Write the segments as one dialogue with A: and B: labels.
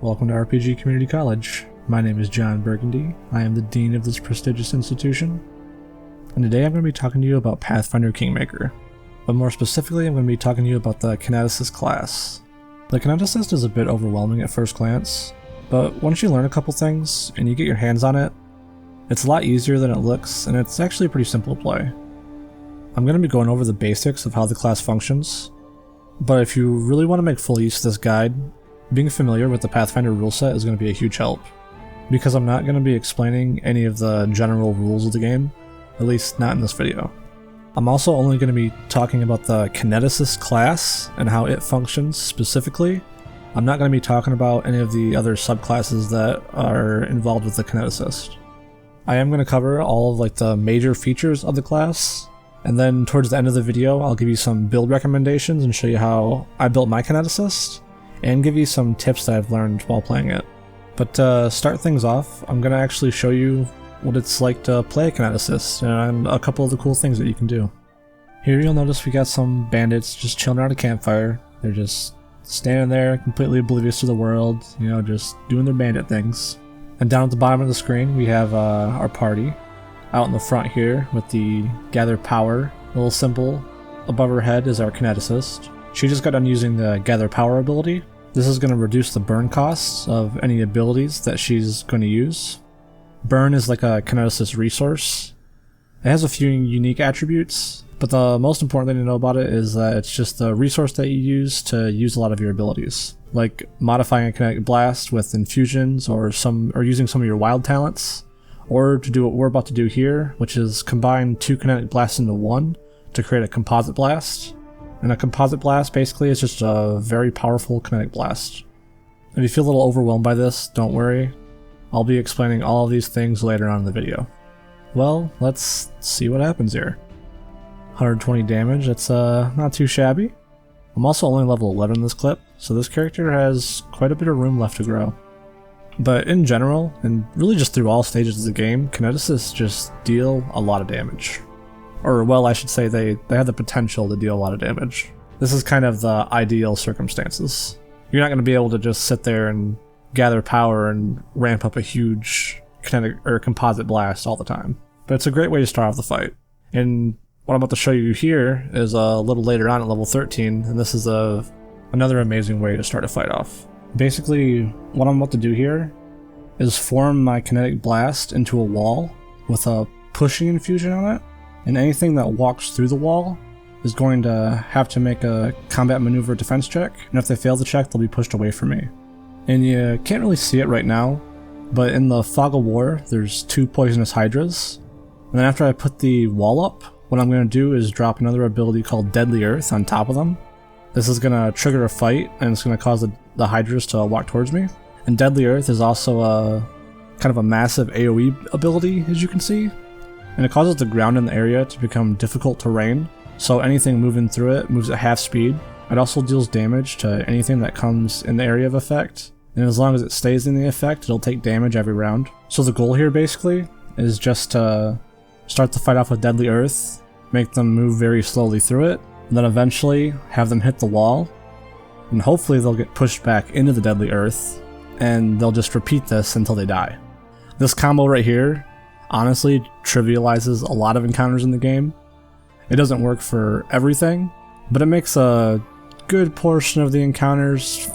A: Welcome to RPG Community College. My name is John Burgundy. I am the Dean of this prestigious institution. And today I'm going to be talking to you about Pathfinder Kingmaker. But more specifically, I'm going to be talking to you about the Kineticist class. The Kineticist is a bit overwhelming at first glance, but once you learn a couple things and you get your hands on it, it's a lot easier than it looks, and it's actually pretty simple to play. I'm going to be going over the basics of how the class functions, but if you really want to make full use of this guide, being familiar with the Pathfinder rule set is going to be a huge help, because I'm not going to be explaining any of the general rules of the game, at least not in this video. I'm also only going to be talking about the Kineticist class and how it functions specifically. I'm not going to be talking about any of the other subclasses that are involved with the Kineticist. I am going to cover all of the major features of the class, and then towards the end of the video I'll give you some build recommendations and show you how I built my Kineticist, and give you some tips that I've learned while playing it. But to start things off, I'm going to actually show you what it's like to play a Kineticist and a couple of the cool things that you can do. Here you'll notice we got some bandits just chilling around a campfire. They're just standing there completely oblivious to the world, just doing their bandit things. And down at the bottom of the screen we have our party. Out in the front here with the gather power little symbol above her head is our Kineticist. She just got done using the gather power ability. This is going to reduce the burn costs of any abilities that she's going to use. Burn is like a Kineticist resource. It has a few unique attributes, but the most important thing to know about it is that it's just the resource that you use to use a lot of your abilities, like modifying a kinetic blast with infusions or using some of your wild talents, or to do what we're about to do here, which is combine two kinetic blasts into one to create a composite blast. And a composite blast basically is just a very powerful kinetic blast. If you feel a little overwhelmed by this, don't worry. I'll be explaining all of these things later on in the video. Well, let's see what happens here. 120 damage, that's not too shabby. I'm also only level 11 in this clip, so this character has quite a bit of room left to grow. But in general, and really just through all stages of the game, Kineticists just deal a lot of damage. Or, well, I should say they have the potential to deal a lot of damage. This is kind of the ideal circumstances. You're not going to be able to just sit there and gather power and ramp up a huge kinetic or composite blast all the time. But it's a great way to start off the fight. And what I'm about to show you here is a little later on at level 13, and this is another amazing way to start a fight off. Basically, what I'm about to do here is form my kinetic blast into a wall with a pushing infusion on it, and anything that walks through the wall is going to have to make a combat maneuver defense check, and if they fail the check, they'll be pushed away from me. And you can't really see it right now, but in the Fog of War, there's two poisonous hydras, and then after I put the wall up, what I'm going to do is drop another ability called Deadly Earth on top of them. This is going to trigger a fight, and it's going to cause the hydras to walk towards me. And Deadly Earth is also a kind of a massive AoE ability, as you can see. And it causes the ground in the area to become difficult terrain, so anything moving through it moves at half speed. It also deals damage to anything that comes in the area of effect, and as long as it stays in the effect, it'll take damage every round. So the goal here basically is just to start the fight off with Deadly Earth, make them move very slowly through it, and then eventually have them hit the wall, and hopefully they'll get pushed back into the Deadly Earth, and they'll just repeat this until they die. This combo right here honestly trivializes a lot of encounters in the game. It doesn't work for everything, but it makes a good portion of the encounters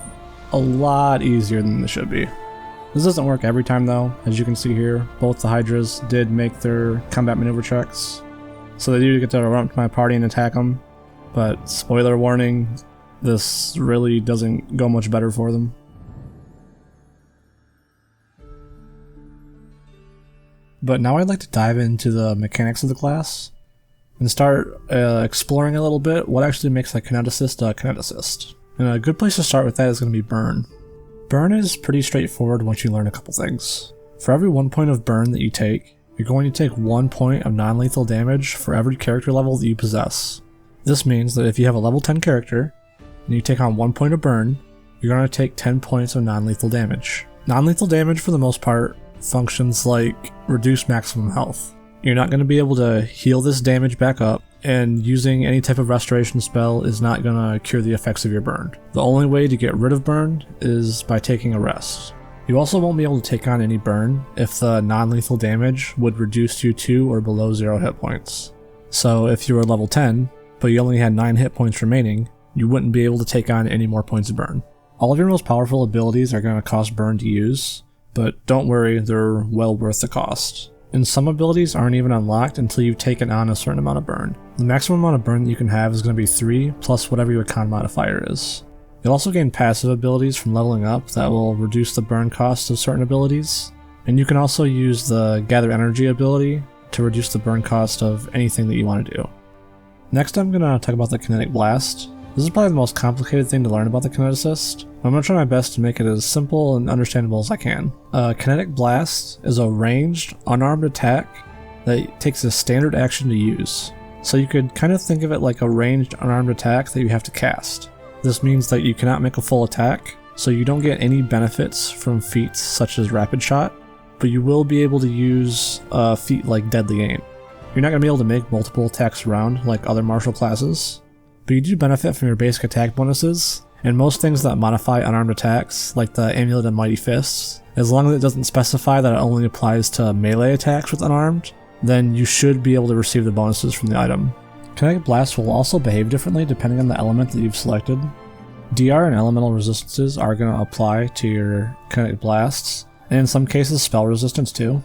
A: a lot easier than they should be. This doesn't work every time though. As you can see here, both the hydras did make their combat maneuver checks, so they do get to run up to my party and attack them, but spoiler warning, this really doesn't go much better for them. But now I'd like to dive into the mechanics of the class and start exploring a little bit what actually makes a Kineticist a Kineticist. And a good place to start with that is going to be burn. Burn is pretty straightforward once you learn a couple things. For every 1 point of burn that you take, you're going to take 1 point of non-lethal damage for every character level that you possess. This means that if you have a level 10 character and you take on 1 point of burn, you're going to take 10 points of non-lethal damage. Non-lethal damage for the most part functions like reduced maximum health. You're not going to be able to heal this damage back up and using any type of restoration spell is not going to cure the effects of your burn. The only way to get rid of burn is by taking a rest. You also won't be able to take on any burn if the non-lethal damage would reduce you to or below 0 hit points. So if you were level 10, but you only had 9 hit points remaining, you wouldn't be able to take on any more points of burn. All of your most powerful abilities are going to cost burn to use, but don't worry, they're well worth the cost. And some abilities aren't even unlocked until you've taken on a certain amount of burn. The maximum amount of burn that you can have is going to be 3 plus whatever your con modifier is. You'll also gain passive abilities from leveling up that will reduce the burn cost of certain abilities. And you can also use the gather energy ability to reduce the burn cost of anything that you want to do. Next I'm going to talk about the kinetic blast. This is probably the most complicated thing to learn about the Kineticist. I'm going to try my best to make it as simple and understandable as I can. A kinetic blast is a ranged, unarmed attack that takes a standard action to use. So you could kind of think of it like a ranged, unarmed attack that you have to cast. This means that you cannot make a full attack, so you don't get any benefits from feats such as rapid shot, but you will be able to use a feat like deadly aim. You're not going to be able to make multiple attacks around like other martial classes, but you do benefit from your basic attack bonuses, and most things that modify unarmed attacks, like the Amulet of Mighty Fists, as long as it doesn't specify that it only applies to melee attacks with unarmed, then you should be able to receive the bonuses from the item. Kinetic Blast will also behave differently depending on the element that you've selected. DR and elemental resistances are going to apply to your Kinetic Blasts, and in some cases spell resistance too.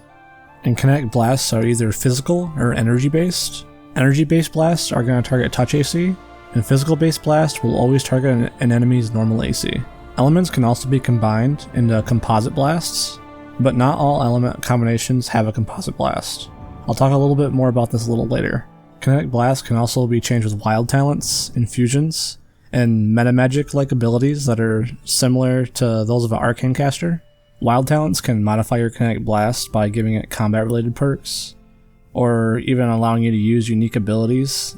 A: And Kinetic Blasts are either physical or energy based. Energy based blasts are going to target touch AC, and physical based blast will always target an enemy's normal AC. Elements can also be combined into composite blasts, but not all element combinations have a composite blast. I'll talk a little bit more about this a little later. Kinetic Blast can also be changed with wild talents, infusions, and metamagic-like abilities that are similar to those of an arcane caster. Wild talents can modify your Kinetic Blast by giving it combat-related perks, or even allowing you to use unique abilities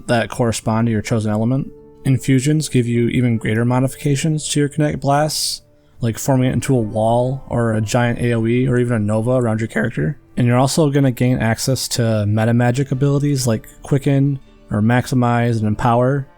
A: that correspond to your chosen element. Infusions give you even greater modifications to your Kinetic Blasts, like forming it into a wall or a giant AoE or even a nova around your character. And you're also going to gain access to metamagic abilities like Quicken or Maximize and Empower,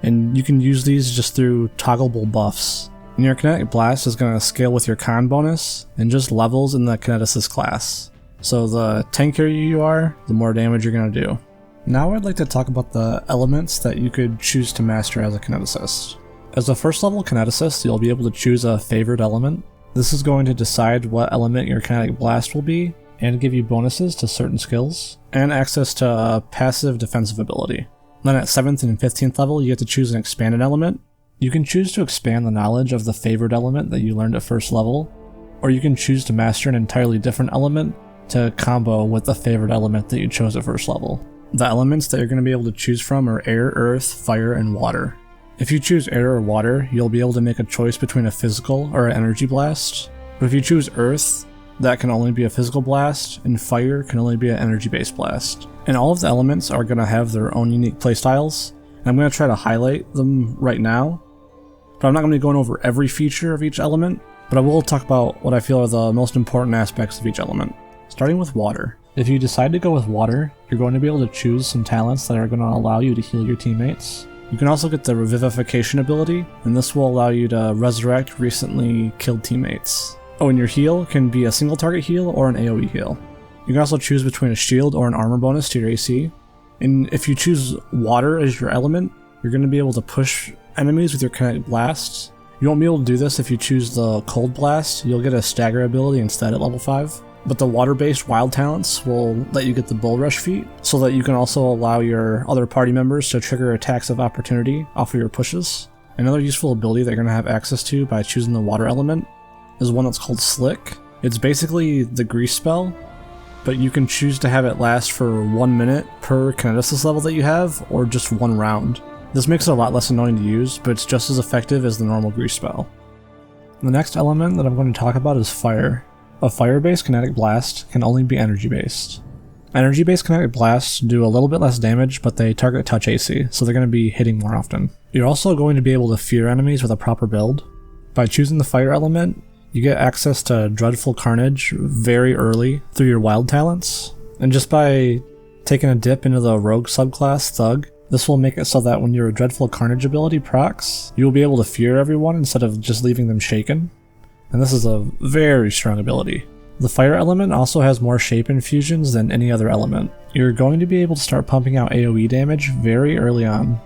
A: and you can use these just through toggleable buffs. And your Kinetic Blast is going to scale with your con bonus and just levels in the Kineticist class. So the tankier you are, the more damage you're going to do. Now I'd like to talk about the elements that you could choose to master as a Kineticist. As a first level Kineticist, you'll be able to choose a favored element. This is going to decide what element your Kinetic Blast will be, and give you bonuses to certain skills, and access to a passive defensive ability. Then at 7th and 15th level, you get to choose an expanded element. You can choose to expand the knowledge of the favored element that you learned at first level, or you can choose to master an entirely different element to combo with the favored element that you chose at first level. The elements that you're going to be able to choose from are air, earth, fire, and water. If you choose air or water, you'll be able to make a choice between a physical or an energy blast, but if you choose earth, that can only be a physical blast, and fire can only be an energy-based blast. And all of the elements are going to have their own unique playstyles, and I'm going to try to highlight them right now, but I'm not going to be going over every feature of each element, but I will talk about what I feel are the most important aspects of each element. Starting with water. If you decide to go with water, you're going to be able to choose some talents that are going to allow you to heal your teammates. You can also get the Revivification ability, and this will allow you to resurrect recently killed teammates. Oh, and your heal can be a single target heal or an AoE heal. You can also choose between a shield or an armor bonus to your AC. And if you choose water as your element, you're going to be able to push enemies with your Kinetic Blasts. You won't be able to do this if you choose the Cold Blast. You'll get a stagger ability instead at level 5. But the water-based wild talents will let you get the Bull Rush feat, so that you can also allow your other party members to trigger attacks of opportunity off of your pushes. Another useful ability that you're going to have access to by choosing the water element is one that's called Slick. It's basically the grease spell, but you can choose to have it last for 1 minute per Kineticist level that you have, or just 1 round. This makes it a lot less annoying to use, but it's just as effective as the normal grease spell. The next element that I'm going to talk about is fire. A fire-based Kinetic Blast can only be energy-based. Energy-based Kinetic Blasts do a little bit less damage, but they target touch AC, so they're going to be hitting more often. You're also going to be able to fear enemies with a proper build. By choosing the fire element, you get access to Dreadful Carnage very early through your wild talents, and just by taken a dip into the rogue subclass Thug. This will make it so that when your Dreadful Carnage ability procs, you will be able to fear everyone instead of just leaving them shaken. And this is a very strong ability. The fire element also has more shape infusions than any other element. You're going to be able to start pumping out AoE damage very early on.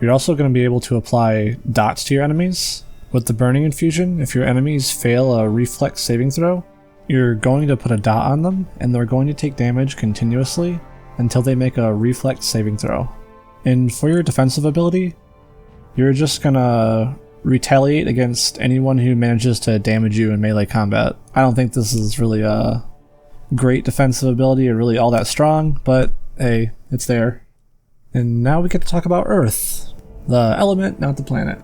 A: You're also going to be able to apply dots to your enemies. With the burning infusion, if your enemies fail a reflex saving throw, you're going to put a dot on them and they're going to take damage continuously until they make a reflex saving throw. And for your defensive ability, you're just gonna retaliate against anyone who manages to damage you in melee combat. I don't think this is really a great defensive ability or really all that strong, but hey, it's there. And now we get to talk about Earth. The element, not the planet.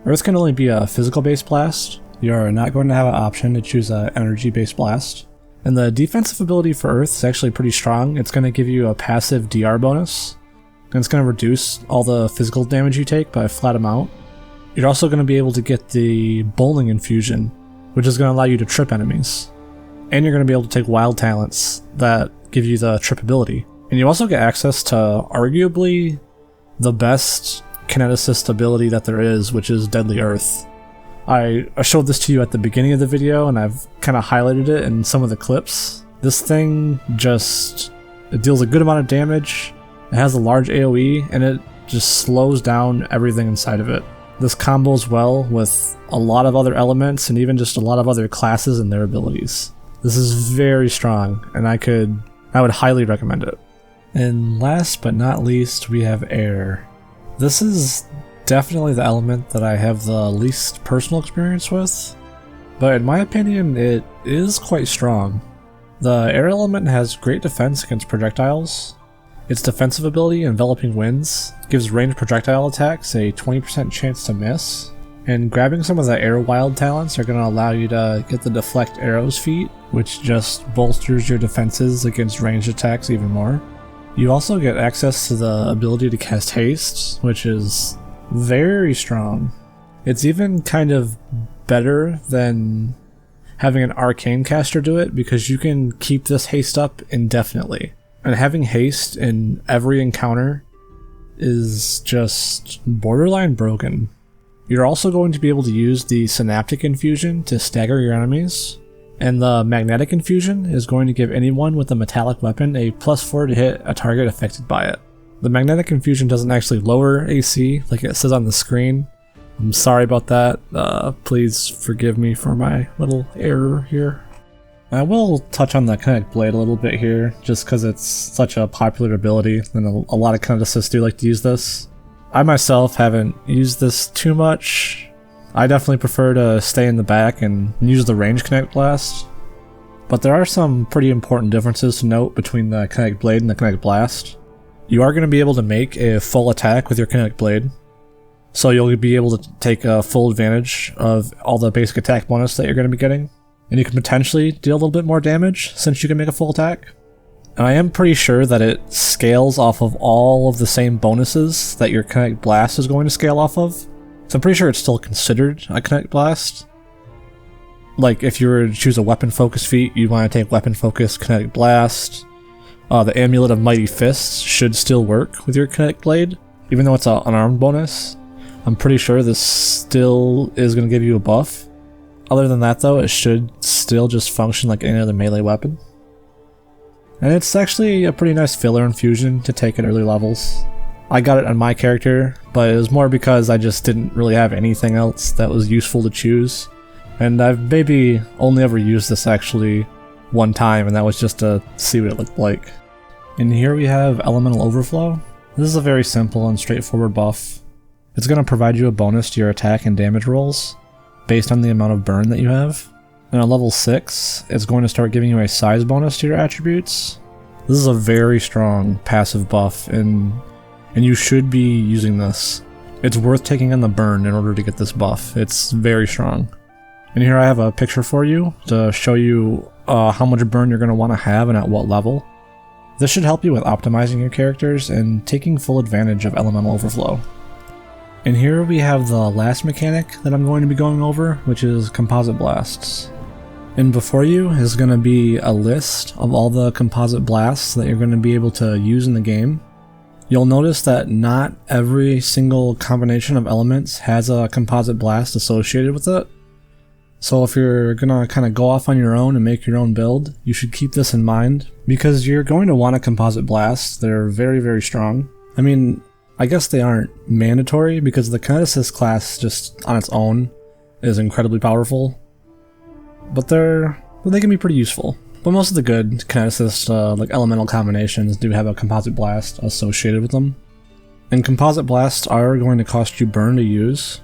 A: Earth can only be a physical-based blast. You're not going to have an option to choose an energy-based blast. And the defensive ability for Earth is actually pretty strong. It's going to give you a passive DR bonus. And it's going to reduce all the physical damage you take by a flat amount. You're also going to be able to get the bowling infusion, which is going to allow you to trip enemies. And you're going to be able to take wild talents that give you the trip ability. And you also get access to arguably the best Kineticist ability that there is, which is Deadly Earth. I showed this to you at the beginning of the video and I've kind of highlighted it in some of the clips. This thing it deals a good amount of damage. It has a large AoE, and it just slows down everything inside of it. This combos well with a lot of other elements and even just a lot of other classes and their abilities. This is very strong, and I would highly recommend it. And last but not least, we have air. This is definitely the element that I have the least personal experience with, but in my opinion, it is quite strong. The air element has great defense against projectiles. Its defensive ability, Enveloping Winds, gives ranged projectile attacks a 20% chance to miss, and grabbing some of the air wild talents are going to allow you to get the Deflect Arrows feat, which just bolsters your defenses against ranged attacks even more. You also get access to the ability to cast Haste, which is very strong. It's even kind of better than having an arcane caster do it because you can keep this haste up indefinitely. And having haste in every encounter is just borderline broken. You're also going to be able to use the Synaptic Infusion to stagger your enemies, and the Magnetic Infusion is going to give anyone with a metallic weapon a +4 to hit a target affected by it. The Magnetic Infusion doesn't actually lower AC like it says on the screen. I'm sorry about that. Please forgive me for my little error here. I will touch on the Kinetic Blade a little bit here, just because it's such a popular ability, and a lot of Kineticists do like to use this. I myself haven't used this too much. I definitely prefer to stay in the back and use the ranged Kinetic Blast. But there are some pretty important differences to note between the Kinetic Blade and the Kinetic Blast. You are going to be able to make a full attack with your Kinetic Blade, so you'll be able to take full advantage of all the basic attack bonus that you're going to be getting. And you can potentially deal a little bit more damage since you can make a full attack. And I am pretty sure that it scales off of all of the same bonuses that your Kinetic Blast is going to scale off of. So I'm pretty sure it's still considered a Kinetic Blast. Like if you were to choose a weapon focus feat, you want to take weapon focus, Kinetic Blast. The Amulet of Mighty Fists should still work with your Kinetic Blade, even though it's an unarmed bonus. I'm pretty sure this still is going to give you a buff. Other than that though, it should still just function like any other melee weapon. And it's actually a pretty nice filler infusion to take at early levels. I got it on my character, but it was more because I just didn't really have anything else that was useful to choose. And I've maybe only ever used this actually one time, and that was just to see what it looked like. And here we have Elemental Overflow. This is a very simple and straightforward buff. It's going to provide you a bonus to your attack and damage rolls based on the amount of burn that you have. And at level 6, it's going to start giving you a size bonus to your attributes. This is a very strong passive buff, and you should be using this. It's worth taking on the burn in order to get this buff. It's very strong. And here I have a picture for you to show you how much burn you're going to want to have and at what level. This should help you with optimizing your characters and taking full advantage of Elemental Overflow. And here we have the last mechanic that I'm going to be going over, which is Composite Blasts. And before you is going to be a list of all the composite blasts that you're going to be able to use in the game. You'll notice that not every single combination of elements has a composite blast associated with it. So if you're going to kind of go off on your own and make your own build, you should keep this in mind, because you're going to want a composite blast. They're very, very strong. I mean, I guess they aren't mandatory, because the Kineticist class just on its own is incredibly powerful, but they can be pretty useful. But most of the good Kineticist like elemental combinations do have a composite blast associated with them. And composite blasts are going to cost you burn to use,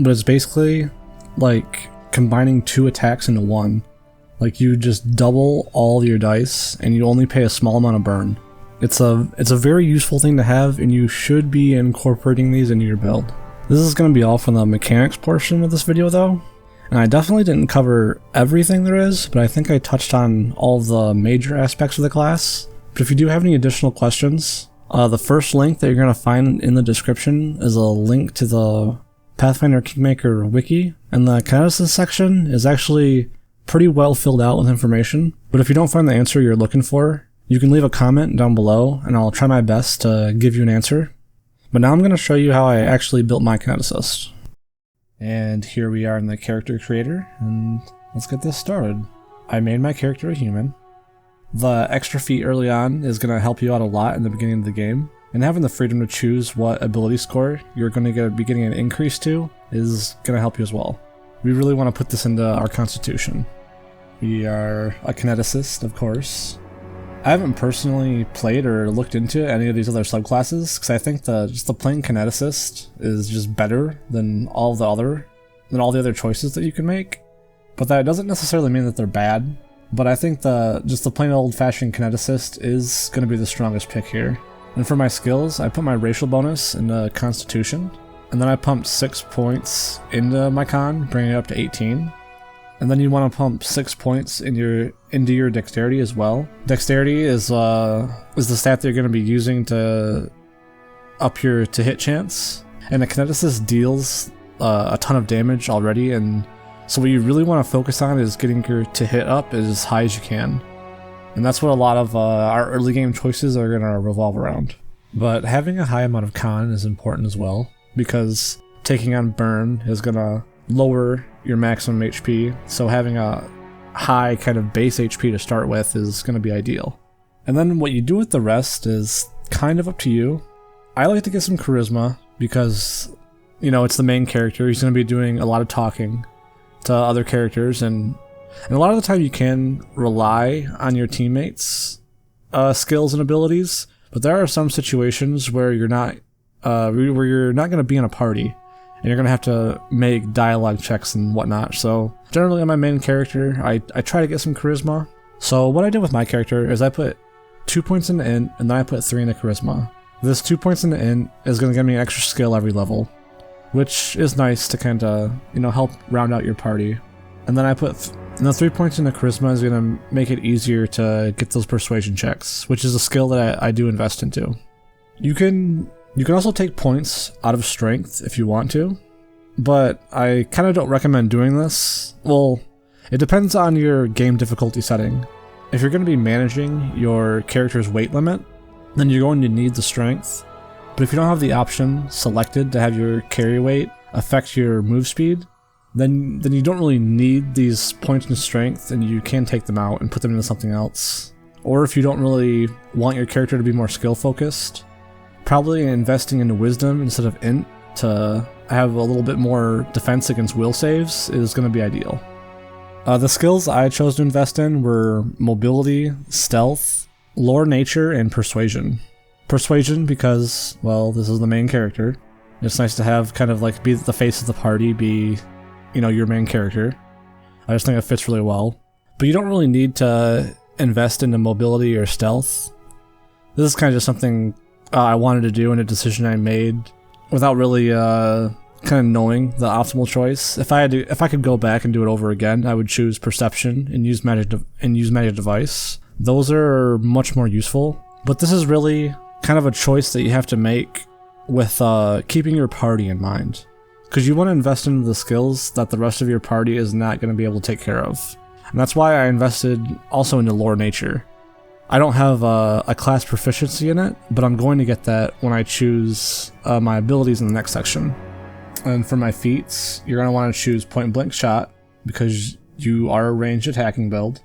A: but it's basically like combining 2 attacks into 1. Like, you just double all your dice and you only pay a small amount of burn. It's a very useful thing to have, and you should be incorporating these into your build. This is going to be all from the mechanics portion of this video though, and I definitely didn't cover everything there is, but I think I touched on all of the major aspects of the class. But if you do have any additional questions, the first link that you're going to find in the description is a link to the Pathfinder Kingmaker wiki, and the Kineticist section is actually pretty well filled out with information. But if you don't find the answer you're looking for, you can leave a comment down below and I'll try my best to give you an answer. But now I'm going to show you how I actually built my Kineticist. And here we are in the character creator, and let's get this started. I made my character a human. The extra feat early on is going to help you out a lot in the beginning of the game, and having the freedom to choose what ability score you're going to be getting an increase to is going to help you as well. We really want to put this into our constitution. We are a Kineticist, of course. I haven't personally played or looked into any of these other subclasses, because I think just the plain Kineticist is just better than all the other choices that you can make. But that doesn't necessarily mean that they're bad. But I think just the plain old-fashioned Kineticist is going to be the strongest pick here. And for my skills, I put my racial bonus into Constitution, and then I pumped 6 points into my Con, bringing it up to 18. And then you want to pump 6 points into your Dexterity as well. Dexterity is the stat that you're going to be using to up your hit chance. And the Kineticist deals a ton of damage already, and so what you really want to focus on is getting your to hit up as high as you can. And that's what a lot of our early game choices are going to revolve around. But having a high amount of Con is important as well, because taking on burn is going to lower your maximum HP, so having a high kind of base HP to start with is going to be ideal. And then what you do with the rest is kind of up to you. I like to get some charisma because, you know, it's the main character. He's going to be doing a lot of talking to other characters, and a lot of the time you can rely on your teammates' skills and abilities, but there are some situations where you're not going to be in a party, and you're going to have to make dialogue checks and whatnot. So generally on my main character, I try to get some charisma. So what I did with my character is I put 2 points into int, and then I put 3 into charisma. This 2 points into int is going to give me an extra skill every level, which is nice to kind of, you know, help round out your party. And then I put and the 3 points into charisma is going to make it easier to get those persuasion checks, which is a skill that I do invest into. You can also take points out of strength if you want to, but I kind of don't recommend doing this. Well, it depends on your game difficulty setting. If you're going to be managing your character's weight limit, then you're going to need the strength. But if you don't have the option selected to have your carry weight affect your move speed, then you don't really need these points in strength, and you can take them out and put them into something else. Or if you don't really want your character to be more skill focused, probably investing into wisdom instead of int to have a little bit more defense against will saves is going to be ideal. The skills I chose to invest in were mobility, stealth, lore nature, and persuasion. Persuasion because, well, this is the main character. It's nice to have kind of like be the face of the party, be, you know, your main character. I just think it fits really well. But you don't really need to invest into mobility or stealth. This is kind of just something I wanted to do, and a decision I made without really kind of knowing the optimal choice. If I could go back and do it over again, I would choose perception and use magic device. Those are much more useful. But this is really kind of a choice that you have to make with keeping your party in mind, because you want to invest into the skills that the rest of your party is not going to be able to take care of. And that's why I invested also into lore nature. I don't have a class proficiency in it, but I'm going to get that when I choose my abilities in the next section. And for my feats, you're going to want to choose point blank shot because you are a ranged attacking build.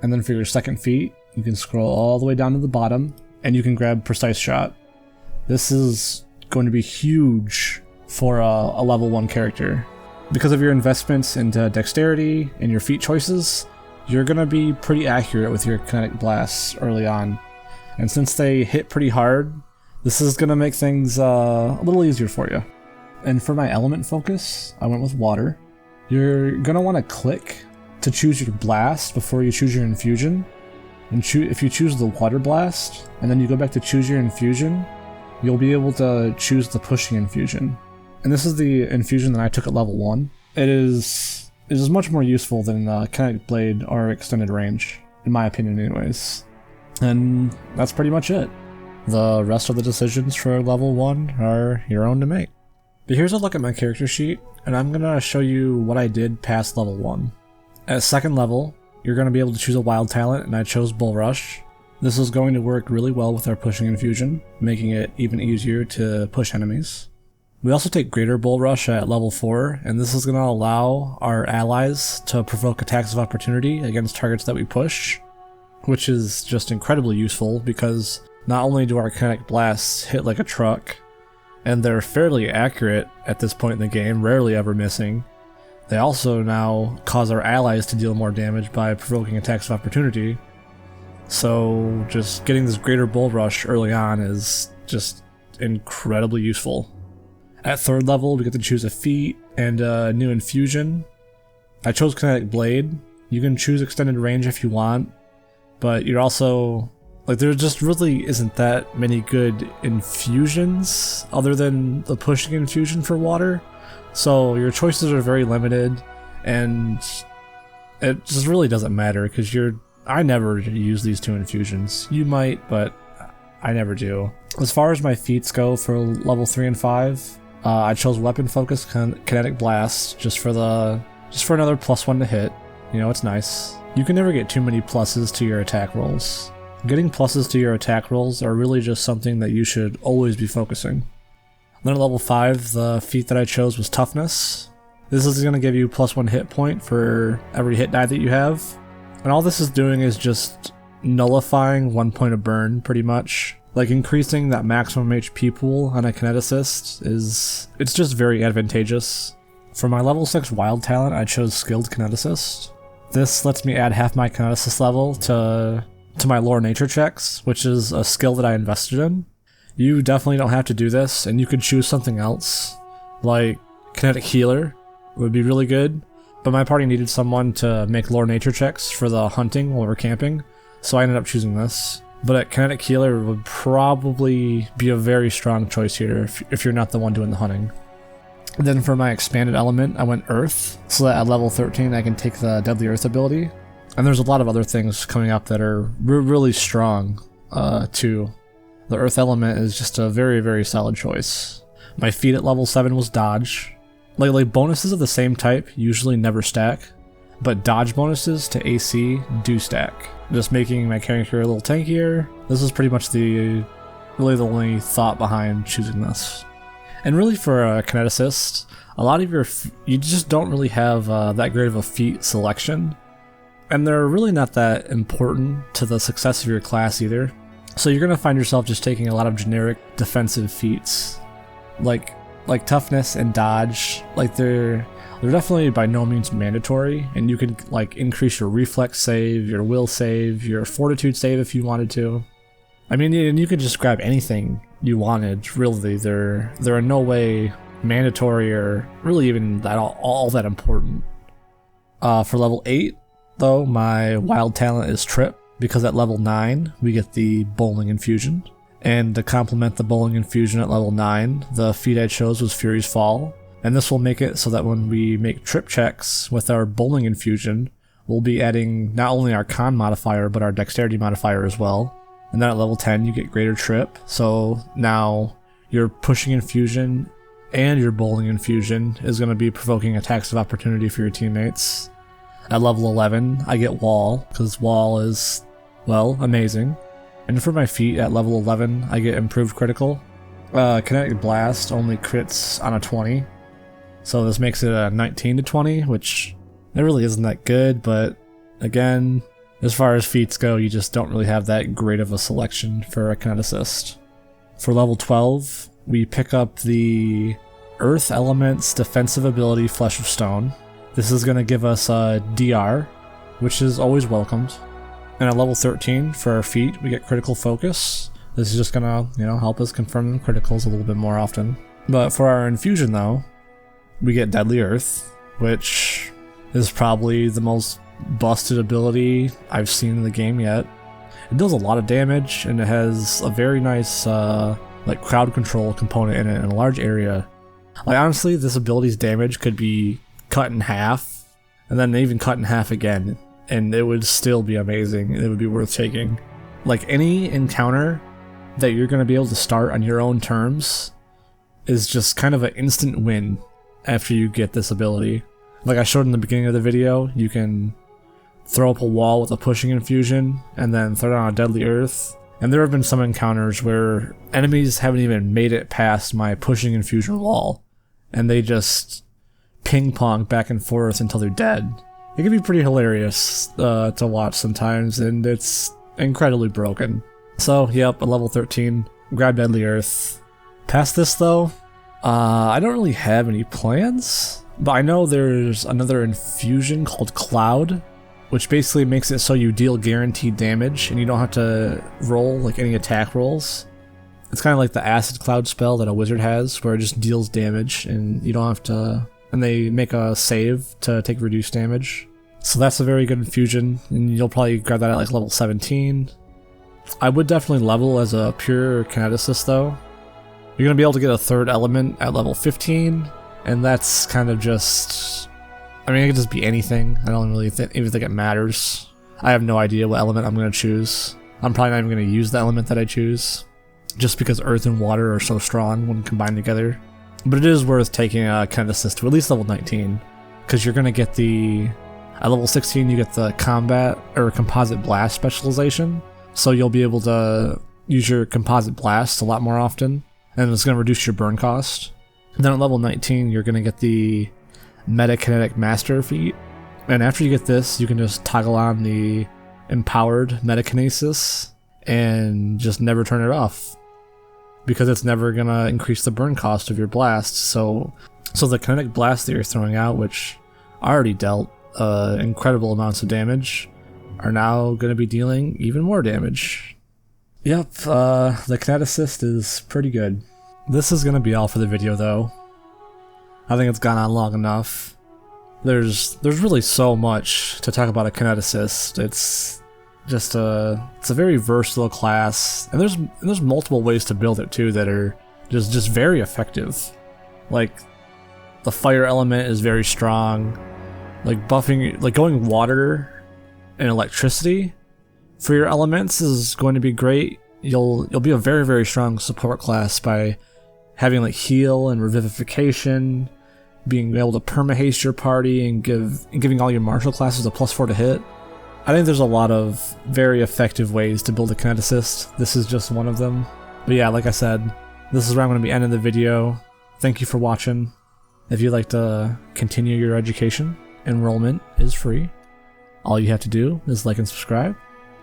A: And then for your second feat, you can scroll all the way down to the bottom and you can grab precise shot. This is going to be huge for a level 1 character. Because of your investments into dexterity and your feat choices, you're going to be pretty accurate with your kinetic blasts early on. And since they hit pretty hard, this is going to make things a little easier for you. And for my element focus, I went with water. You're going to want to click to choose your blast before you choose your infusion. And if you choose the water blast, and then you go back to choose your infusion, you'll be able to choose the pushing infusion. And this is the infusion that I took at level 1. It is much more useful than Kinetic Blade or Extended Range, in my opinion anyways. And that's pretty much it. The rest of the decisions for level 1 are your own to make. But here's a look at my character sheet, and I'm going to show you what I did past level 1. At 2nd level, you're going to be able to choose a wild talent, and I chose Bull Rush. This is going to work really well with our pushing infusion, making it even easier to push enemies. We also take Greater Bull Rush at level 4, and this is going to allow our allies to provoke attacks of opportunity against targets that we push, which is just incredibly useful because not only do our kinetic blasts hit like a truck, and they're fairly accurate at this point in the game, rarely ever missing, they also now cause our allies to deal more damage by provoking attacks of opportunity. So just getting this Greater Bull Rush early on is just incredibly useful. At 3rd level, we get to choose a feat and a new infusion. I chose Kinetic Blade. You can choose Extended Range if you want, but you're also... like, there just really isn't that many good infusions other than the pushing infusion for water. So your choices are very limited, and it just really doesn't matter because I never use these 2 infusions. You might, but I never do. As far as my feats go for level 3 and 5, I chose Weapon Focus Kinetic Blast just for another +1 to hit. You know, it's nice. You can never get too many pluses to your attack rolls. Getting pluses to your attack rolls are really just something that you should always be focusing. Then at level 5, the feat that I chose was Toughness. This is going to give you +1 hit point for every hit die that you have. And all this is doing is just nullifying 1 point of burn, pretty much. Like, increasing that maximum HP pool on a Kineticist it's just very advantageous. For my level 6 wild talent, I chose Skilled Kineticist. This lets me add half my Kineticist level to my lore nature checks, which is a skill that I invested in. You definitely don't have to do this, and you could choose something else, like Kinetic Healer would be really good, but my party needed someone to make lore nature checks for the hunting while we're camping, so I ended up choosing this. But a Kinetic Healer would probably be a very strong choice here if you're not the one doing the hunting. And then for my expanded element, I went Earth, so that at level 13 I can take the Deadly Earth ability. And there's a lot of other things coming up that are really strong, too. The Earth element is just a very, very solid choice. My feat at level 7 was Dodge. Like bonuses of the same type usually never stack, but dodge bonuses to AC do stack, just making my character a little tankier. This is pretty much really the only thought behind choosing this. And really for a Kineticist, a lot of you just don't really have that great of a feat selection, and they're really not that important to the success of your class either. So you're going to find yourself just taking a lot of generic defensive feats, like toughness and dodge. Like they're definitely by no means mandatory, and you can like increase your reflex save, your will save, your fortitude save if you wanted to. I mean, and you could just grab anything you wanted, really. They're in no way mandatory or really even all that important. For level 8, though, my wild talent is Trip, because at level 9, we get the Bowling Infusion. And to complement the Bowling Infusion at level 9, the feat I chose was Fury's Fall. And this will make it so that when we make trip checks with our Bowling Infusion, we'll be adding not only our Con modifier, but our Dexterity modifier as well. And then at level 10, you get Greater Trip, so now your Pushing Infusion and your Bowling Infusion is going to be provoking attacks of opportunity for your teammates. At level 11, I get wall, because wall is, well, amazing. And for my feat at level 11, I get improved critical. Kinetic blast only crits on a 20, so this makes it a 19 to 20, which it really isn't that good, but again, as far as feats go, you just don't really have that great of a selection for a Kineticist. For level 12, we pick up the Earth Element's defensive ability, Flesh of Stone. This is going to give us a DR, which is always welcomed. And at level 13, for our feat, we get Critical Focus. This is just going to, help us confirm criticals a little bit more often. But for our infusion, though, we get Deadly Earth, which is probably the most busted ability I've seen in the game yet. It does a lot of damage, and it has a very nice crowd control component in it in a large area. Like, honestly, this ability's damage could be cut in half, and then even cut in half again, and it would still be amazing. It would be worth taking. Like, any encounter that you're going to be able to start on your own terms is just kind of an instant win after you get this ability. Like I showed in the beginning of the video, you can throw up a wall with a pushing infusion, and then throw down a Deadly Earth. And there have been some encounters where enemies haven't even made it past my pushing infusion wall, and they just ping-pong back and forth until they're dead. It can be pretty hilarious to watch sometimes, and it's incredibly broken. So, yep, at level 13, grab Deadly Earth. Past this, though, I don't really have any plans, but I know there's another infusion called Cloud, which basically makes it so you deal guaranteed damage and you don't have to roll like any attack rolls. It's kind of like the Acid Cloud spell that a wizard has, where it just deals damage and you don't have to, and they make a save to take reduced damage. So that's a very good infusion, and you'll probably grab that at like level 17. I would definitely level as a pure Kineticist though. You're going to be able to get a third element at level 15, and that's kind of just, I mean, it could just be anything. I don't really even think it matters. I have no idea what element I'm going to choose. I'm probably not even going to use the element that I choose, just because earth and water are so strong when combined together. But it is worth taking a Kineticist to at least level 19, because you're going to get at level 16 you get the combat or composite blast specialization, so you'll be able to use your composite blast a lot more often, and it's going to reduce your burn cost. And then at level 19 you're going to get the Kinetic Master feat, and after you get this, you can just toggle on the empowered Kinesis and just never turn it off, because it's never gonna increase the burn cost of your blast. So the kinetic blast that you're throwing out, which already dealt incredible amounts of damage, are now gonna be dealing even more damage. Yep, the Kineticist is pretty good. This is gonna be all for the video though. I think it's gone on long enough. There's really so much to talk about a Kineticist. It's a very versatile class, and there's multiple ways to build it too that are just very effective. Like, the fire element is very strong. Like buffing, like going water and electricity for your elements is going to be great. You'll be a very, very strong support class by having like heal and revivification, being able to permahaste your party, and giving all your martial classes a +4 to hit. I think there's a lot of very effective ways to build a Kineticist. This is just one of them. But yeah, like I said, this is where I'm going to be ending the video. Thank you for watching. If you'd like to continue your education, enrollment is free. All you have to do is like and subscribe.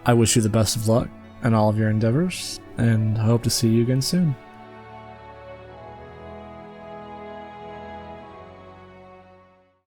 A: I wish you the best of luck in all of your endeavors, and I hope to see you again soon.